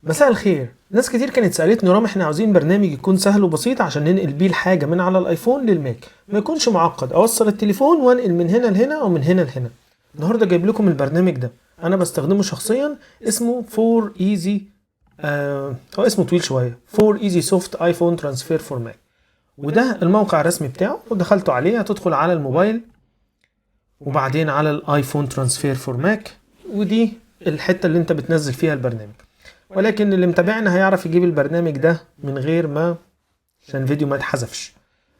مساء الخير. ناس كتير كانت سألتني رامي احنا عاوزين برنامج يكون سهل وبسيط عشان ننقل بيه الحاجة من على الايفون للماك، ما يكونش معقد، اوصل التليفون وانقل من هنا لهنا او من هنا لهنا. النهارده جايب لكم البرنامج ده، انا بستخدمه شخصيا، اسمه 4 easy. هو اسمه طويل شوية، 4 easy soft iPhone transfer for Mac. وده الموقع الرسمي بتاعه، ودخلتوا عليه هتدخل على الموبايل وبعدين على الايفون ترانسفير فور ماك، ودي الحتة اللي انت بتنزل فيها البرنامج. ولكن اللي متابعنا هيعرف يجيب البرنامج ده من غير ما عشان الفيديو ما يتحذفش،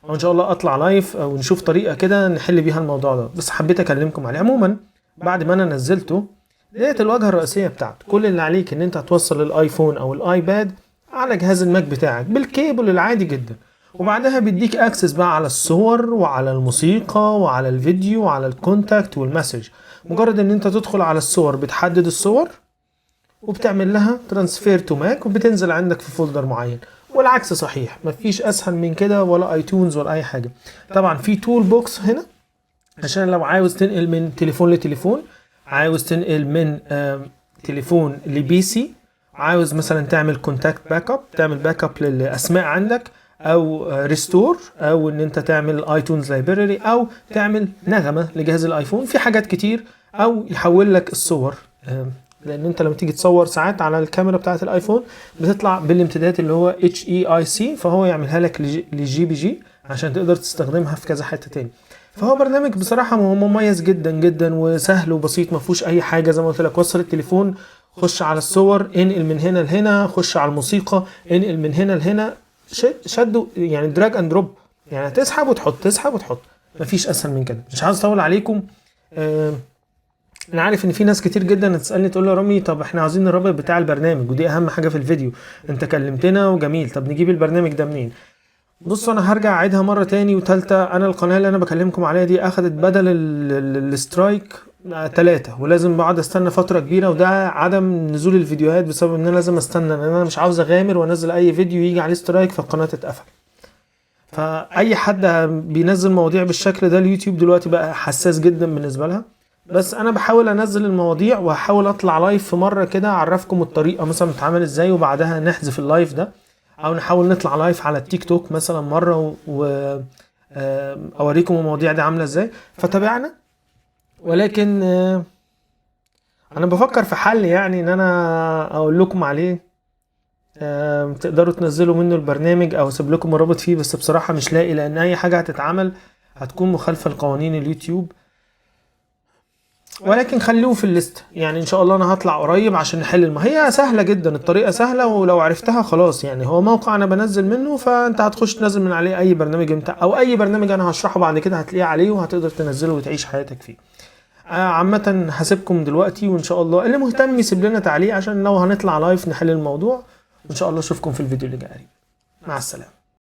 او ان شاء الله اطلع لايف او نشوف طريقة كده نحل بيها الموضوع ده، بس حبيت اكلمكم عليه. عموما بعد ما انا نزلته ديت الواجهة الرئيسية بتاعته. كل اللي عليك ان انت هتوصل الايفون او الايباد على جهاز الماك بتاعك بالكيبل العادي جدا، وبعدها بيديك اكسس بقى على الصور وعلى الموسيقى وعلى الفيديو وعلى الكونتاكت والمسج. مجرد ان انت تدخل على الصور بتحدد الصور وبتعمل لها ترانسفير تو ماك وبتنزل عندك في فولدر معين، والعكس صحيح، مفيش اسهل من كده، ولا ايتونز ولا اي حاجة. طبعا في تول بوكس هنا عشان لو عاوز تنقل من تليفون لتليفون، عاوز تنقل من تليفون لبي سي، عاوز مثلا تعمل كونتاكت باك اب، تعمل باك اب للاسماء عندك، او ريستور، او ان انت تعمل ايتونز لايبراري، او تعمل نغمة لجهاز الايفون. في حاجات كتير، او يحول لك الصور، لان انت لما تيجي تصور ساعات على الكاميرا بتاعه الايفون بتطلع بالامتداد اللي هو HEIC، فهو يعملها لك لجي بي جي عشان تقدر تستخدمها في كذا حتة تاني. فهو برنامج بصراحة مميز جدا جدا وسهل وبسيط، ما فيهوش اي حاجة. زي ما قلت لك، وصل التليفون، خش على الصور، انقل من هنا لهنا، خش على الموسيقى، انقل من هنا لهنا، شدوا يعني دراج اند دروب، يعني تسحب وتحط تسحب وتحط، مفيش اسهل من كده. مش عاوز اطول عليكم. انا عارف ان في ناس كتير جدا هتسالني تقول لي رامي طب احنا عاوزين الرابط بتاع البرنامج، ودي اهم حاجه في الفيديو، انت كلمتنا وجميل، طب نجيب البرنامج ده منين؟ بص، انا هرجع اعيدها مره تاني وتالتة. انا القناه اللي انا بكلمكم عليها دي اخدت بدل السترايك 3، ولازم بقعد استنى فتره كبيره، وده عدم نزول الفيديوهات بسبب ان انا لازم استنى، لان انا مش عاوز اغامر وانزل اي فيديو يجي عليه سترايك فالقناه تتقفل. فاي حد بينزل مواضيع بالشكل ده، اليوتيوب دلوقتي بقى حساس جدا بالنسبه لها. بس انا بحاول انزل المواضيع، وهحاول اطلع لايف في مره كده اعرفكم الطريقه مثلا بتتعمل ازاي، وبعدها نحذف اللايف ده، او نحاول نطلع لايف على التيك توك مثلا مره اوريكم المواضيع دي عامله ازاي. فتابعنا. ولكن انا بفكر في حل، يعني ان انا اقول لكم عليه تقدروا تنزلوا منه البرنامج، او اسيب لكم الرابط فيه، بس بصراحه مش لاقي، لان اي حاجه هتتعمل هتكون مخالفه لقوانين اليوتيوب. ولكن خلوه في الليست، يعني ان شاء الله انا هطلع قريب عشان نحل هي سهله جدا، الطريقه سهله، ولو عرفتها خلاص. يعني هو موقع انا بنزل منه، فانت هتخش تنزل من عليه اي برنامج انت، او اي برنامج انا هشرحه بعد كده هتلاقيه عليه، وهتقدر تنزله وتعيش حياتك فيه. عامه هسيبكم دلوقتي، وان شاء الله اللي مهتم يسيب لنا تعليق عشان لو هنطلع لايف نحل الموضوع. وان شاء الله اشوفكم في الفيديو اللي جاي. مع السلامه.